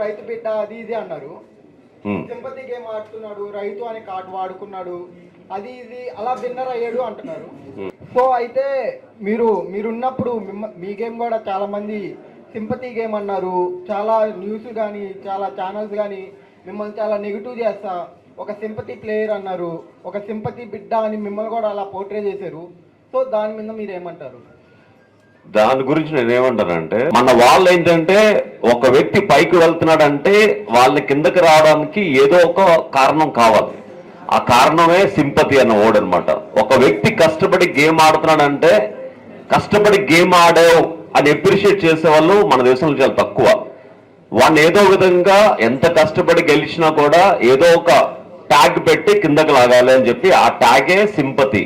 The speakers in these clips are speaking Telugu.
రైతు బిడ్డ అది ఇది అన్నారు. సింపతి గేమ్ ఆడుతున్నాడు, రైతు అనే కార్డు వాడుకున్నాడు, అది ఇది అలా విన్నర్ అయ్యాడు అంటున్నారు. సో అయితే మీరున్నప్పుడు మీ గేమ్ కూడా చాలా మంది సింపతి గేమ్ అన్నారు. చాలా న్యూస్ కానీ చాలా ఛానల్స్ కానీ మిమ్మల్ని చాలా నెగిటివ్ చేస్తా ఒక సింపతి ప్లేయర్ అన్నారు, ఒక సింపతి బిడ్డ అని మిమ్మల్ని కూడా అలా పోర్ట్రే చేశారు. సో దాని మీద మీరు ఏమంటారు? దాని గురించి నేనేమంటానంటే, మన వాళ్ళు ఏంటంటే ఒక వ్యక్తి పైకి వెళ్తున్నాడంటే వాళ్ళని కిందకి రావడానికి ఏదో ఒక కారణం కావాలి. ఆ కారణమే సింపతి అన్న వర్డ్ అనమాట. ఒక వ్యక్తి కష్టపడి గేమ్ ఆడుతున్నాడంటే కష్టపడి గేమ్ ఆడావు అని అప్రిషియేట్ చేసే వాళ్ళు మన దేశంలో చాలా తక్కువ. వాడిని ఏదో విధంగా ఎంత కష్టపడి గెలిచినా కూడా ఏదో ఒక ట్యాగ్ పెట్టి కిందకి లాగాలి అని చెప్పి ఆ ట్యాగే సింపతి.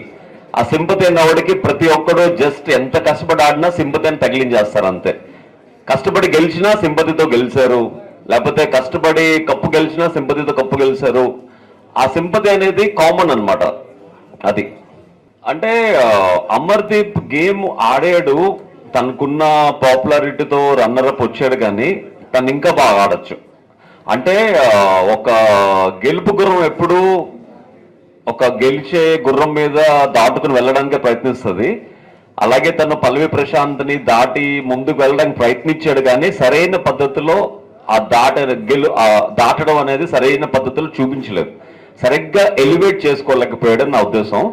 ఆ సింపతి అన్నవాడికి ప్రతి ఒక్కడు జస్ట్ ఎంత కష్టపడి ఆడినా సింపతి అని తగిలించేస్తారు అంతే. కష్టపడి గెలిచినా సింపతితో గెలిచారు, లేకపోతే కష్టపడి కప్పు గెలిచినా సింపతితో కప్పు గెలిచారు. ఆ సింపతి అనేది కామన్ అనమాట. అది అంటే అమర్దీప్ గేమ్ ఆడాడు, తనకున్న పాపులారిటీతో రన్నరప్ వచ్చాడు, కానీ తను ఇంకా బాగా ఆడచ్చు. అంటే ఒక గెలుపు గుర్రం ఎప్పుడు ఒక గెలిచే గుర్రం మీద దాటుకుని వెళ్ళడానికి ప్రయత్నిస్తుంది. అలాగే తను పల్లవి ప్రశాంత్ని దాటి ముందుకు వెళ్ళడానికి ప్రయత్నించాడు, కానీ సరైన పద్ధతిలో ఆ దాటడం అనేది సరైన పద్ధతిలో చూపించలేదు. సరిగ్గా ఎలివేట్ చేసుకోలేకపోయాడని నా ఉద్దేశం.